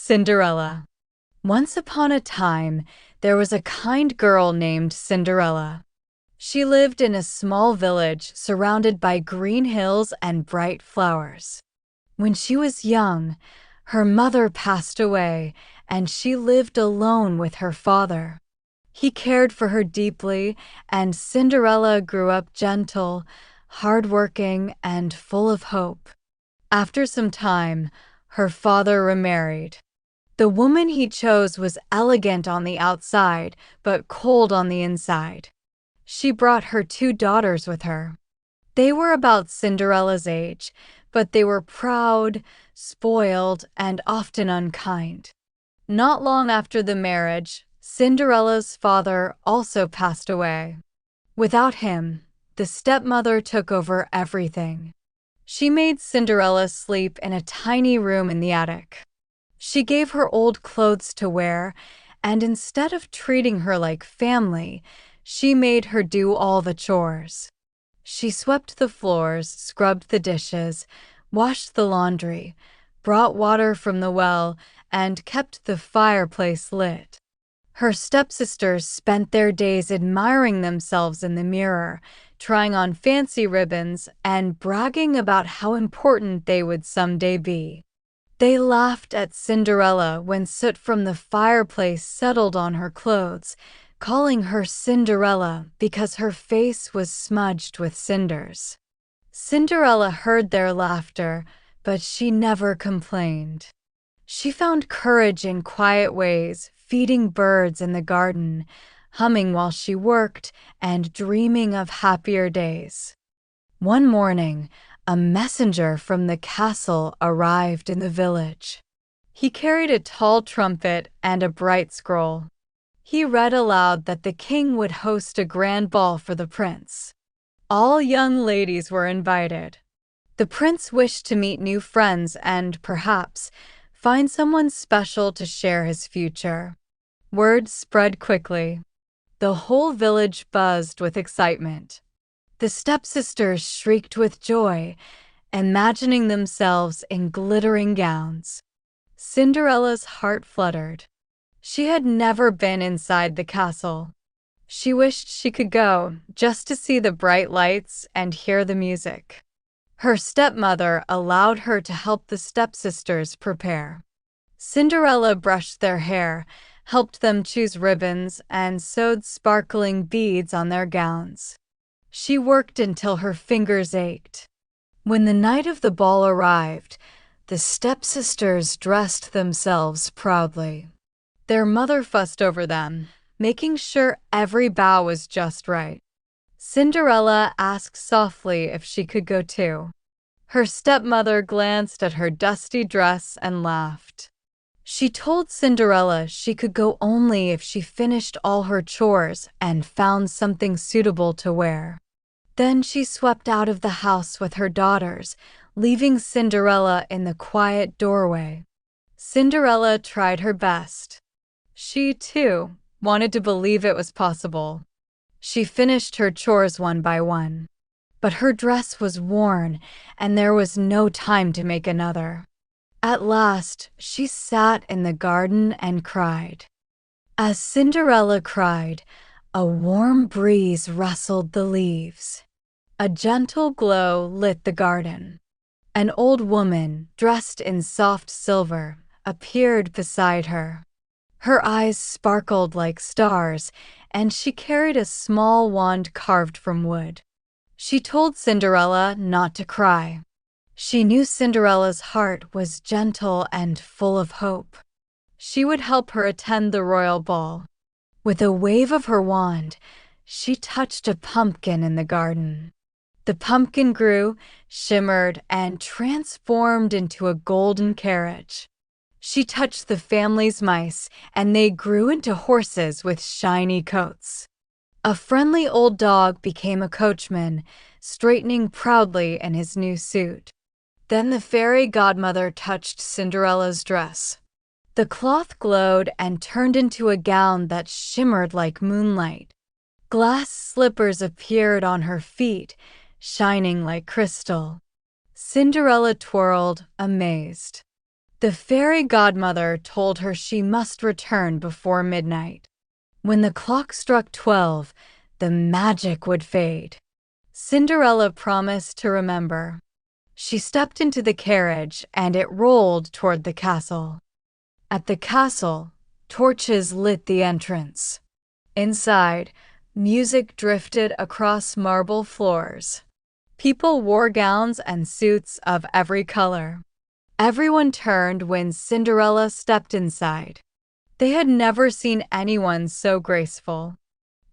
Cinderella. Once upon a time, there was a kind girl named Cinderella. She lived in a small village surrounded by green hills and bright flowers. When she was young, her mother passed away, and she lived alone with her father. He cared for her deeply, and Cinderella grew up gentle, hardworking, and full of hope. After some time, her father remarried. The woman he chose was elegant on the outside, but cold on the inside. She brought her 2 daughters with her. They were about Cinderella's age, but they were proud, spoiled, and often unkind. Not long after the marriage, Cinderella's father also passed away. Without him, the stepmother took over everything. She made Cinderella sleep in a tiny room in the attic. She gave her old clothes to wear, and instead of treating her like family, she made her do all the chores. She swept the floors, scrubbed the dishes, washed the laundry, brought water from the well, and kept the fireplace lit. Her stepsisters spent their days admiring themselves in the mirror, trying on fancy ribbons, and bragging about how important they would someday be. They laughed at Cinderella when soot from the fireplace settled on her clothes, calling her Cinderella because her face was smudged with cinders. Cinderella heard their laughter, but she never complained. She found courage in quiet ways, feeding birds in the garden, humming while she worked, and dreaming of happier days. One morning, a messenger from the castle arrived in the village. He carried a tall trumpet and a bright scroll. He read aloud that the king would host a grand ball for the prince. All young ladies were invited. The prince wished to meet new friends and, perhaps, find someone special to share his future. Word spread quickly. The whole village buzzed with excitement. The stepsisters shrieked with joy, imagining themselves in glittering gowns. Cinderella's heart fluttered. She had never been inside the castle. She wished she could go, just to see the bright lights and hear the music. Her stepmother allowed her to help the stepsisters prepare. Cinderella brushed their hair, helped them choose ribbons, and sewed sparkling beads on their gowns. She worked until her fingers ached. When the night of the ball arrived, the stepsisters dressed themselves proudly. Their mother fussed over them, making sure every bow was just right. Cinderella asked softly if she could go too. Her stepmother glanced at her dusty dress and laughed. She told Cinderella she could go only if she finished all her chores and found something suitable to wear. Then she swept out of the house with her daughters, leaving Cinderella in the quiet doorway. Cinderella tried her best. She, too, wanted to believe it was possible. She finished her chores one by one. But her dress was worn, and there was no time to make another. At last, she sat in the garden and cried. As Cinderella cried, a warm breeze rustled the leaves. A gentle glow lit the garden. An old woman, dressed in soft silver, appeared beside her. Her eyes sparkled like stars, and she carried a small wand carved from wood. She told Cinderella not to cry. She knew Cinderella's heart was gentle and full of hope. She would help her attend the royal ball. With a wave of her wand, she touched a pumpkin in the garden. The pumpkin grew, shimmered, and transformed into a golden carriage. She touched the family's mice, and they grew into horses with shiny coats. A friendly old dog became a coachman, straightening proudly in his new suit. Then the fairy godmother touched Cinderella's dress. The cloth glowed and turned into a gown that shimmered like moonlight. Glass slippers appeared on her feet, shining like crystal. Cinderella twirled, amazed. The fairy godmother told her she must return before midnight. When the clock struck 12, the magic would fade. Cinderella promised to remember. She stepped into the carriage and it rolled toward the castle. At the castle, torches lit the entrance. Inside, music drifted across marble floors. People wore gowns and suits of every color. Everyone turned when Cinderella stepped inside. They had never seen anyone so graceful.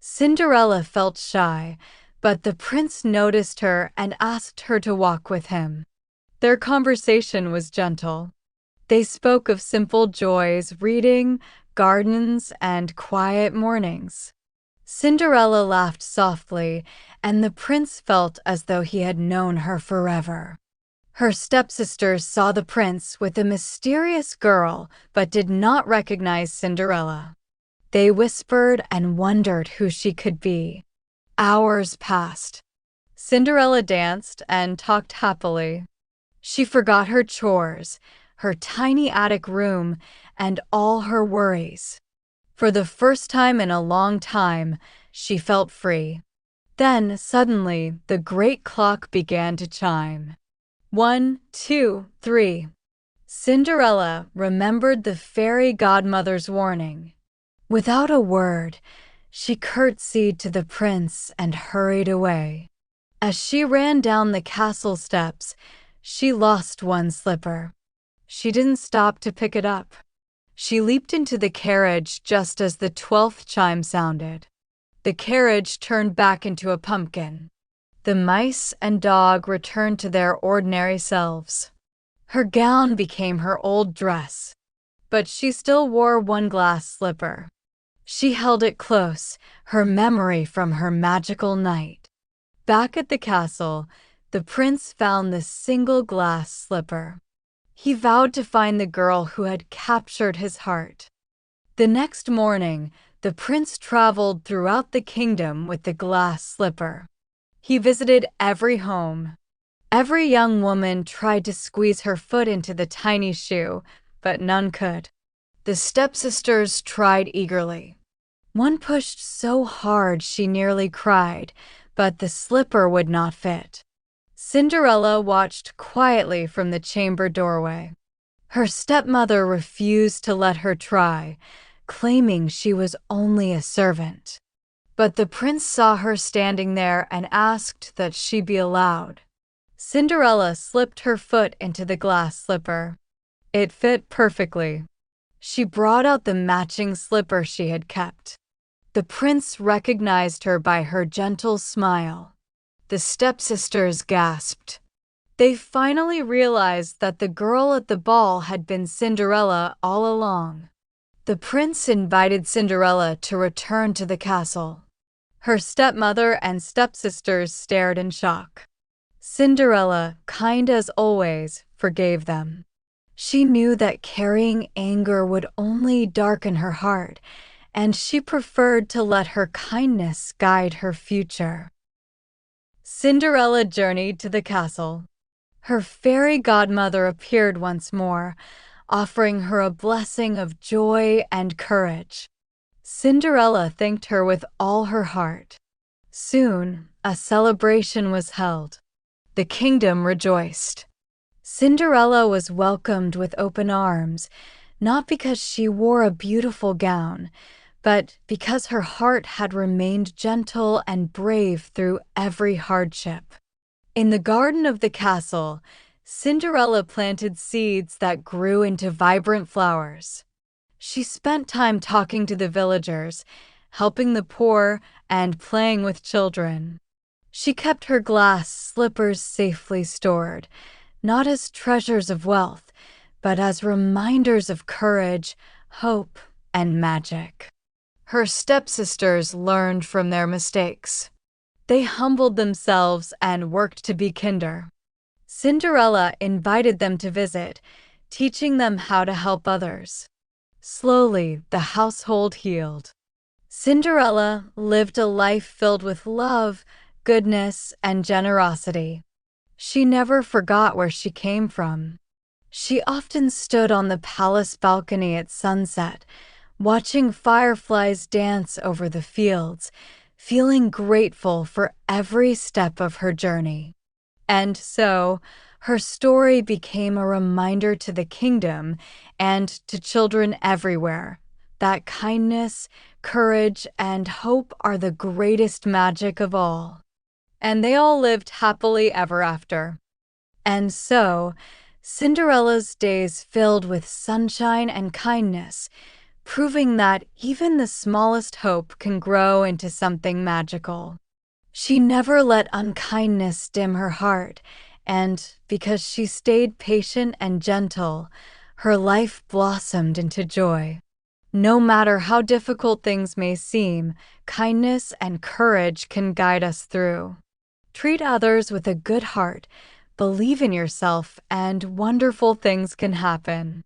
Cinderella felt shy, but the prince noticed her and asked her to walk with him. Their conversation was gentle. They spoke of simple joys, reading, gardens, and quiet mornings. Cinderella laughed softly, and the prince felt as though he had known her forever. Her stepsisters saw the prince with a mysterious girl, but did not recognize Cinderella. They whispered and wondered who she could be. Hours passed. Cinderella danced and talked happily. She forgot her chores, her tiny attic room, and all her worries. For the first time in a long time, she felt free. Then, suddenly, the great clock began to chime. 1, 2, 3. Cinderella remembered the fairy godmother's warning. Without a word, she curtsied to the prince and hurried away. As she ran down the castle steps, she lost one slipper. She didn't stop to pick it up. She leaped into the carriage just as the 12th chime sounded. The carriage turned back into a pumpkin. The mice and dog returned to their ordinary selves. Her gown became her old dress, but she still wore one glass slipper. She held it close, her memory from her magical night. Back at the castle, the prince found the single glass slipper. He vowed to find the girl who had captured his heart. The next morning, the prince traveled throughout the kingdom with the glass slipper. He visited every home. Every young woman tried to squeeze her foot into the tiny shoe, but none could. The stepsisters tried eagerly. One pushed so hard she nearly cried, but the slipper would not fit. Cinderella watched quietly from the chamber doorway. Her stepmother refused to let her try, claiming she was only a servant. But the prince saw her standing there and asked that she be allowed. Cinderella slipped her foot into the glass slipper. It fit perfectly. She brought out the matching slipper she had kept. The prince recognized her by her gentle smile. The stepsisters gasped. They finally realized that the girl at the ball had been Cinderella all along. The prince invited Cinderella to return to the castle. Her stepmother and stepsisters stared in shock. Cinderella, kind as always, forgave them. She knew that carrying anger would only darken her heart, and she preferred to let her kindness guide her future. Cinderella journeyed to the castle. Her fairy godmother appeared once more, offering her a blessing of joy and courage. Cinderella thanked her with all her heart. Soon, a celebration was held. The kingdom rejoiced. Cinderella was welcomed with open arms, not because she wore a beautiful gown, but because her heart had remained gentle and brave through every hardship. In the garden of the castle, Cinderella planted seeds that grew into vibrant flowers. She spent time talking to the villagers, helping the poor, and playing with children. She kept her glass slippers safely stored, not as treasures of wealth, but as reminders of courage, hope, and magic. Her stepsisters learned from their mistakes. They humbled themselves and worked to be kinder. Cinderella invited them to visit, teaching them how to help others. Slowly, the household healed. Cinderella lived a life filled with love, goodness, and generosity. She never forgot where she came from. She often stood on the palace balcony at sunset, watching fireflies dance over the fields, feeling grateful for every step of her journey. And so, her story became a reminder to the kingdom and to children everywhere that kindness, courage, and hope are the greatest magic of all. And they all lived happily ever after. And so, Cinderella's days filled with sunshine and kindness, proving that even the smallest hope can grow into something magical. She never let unkindness dim her heart, and because she stayed patient and gentle, her life blossomed into joy. No matter how difficult things may seem, kindness and courage can guide us through. Treat others with a good heart, believe in yourself, and wonderful things can happen.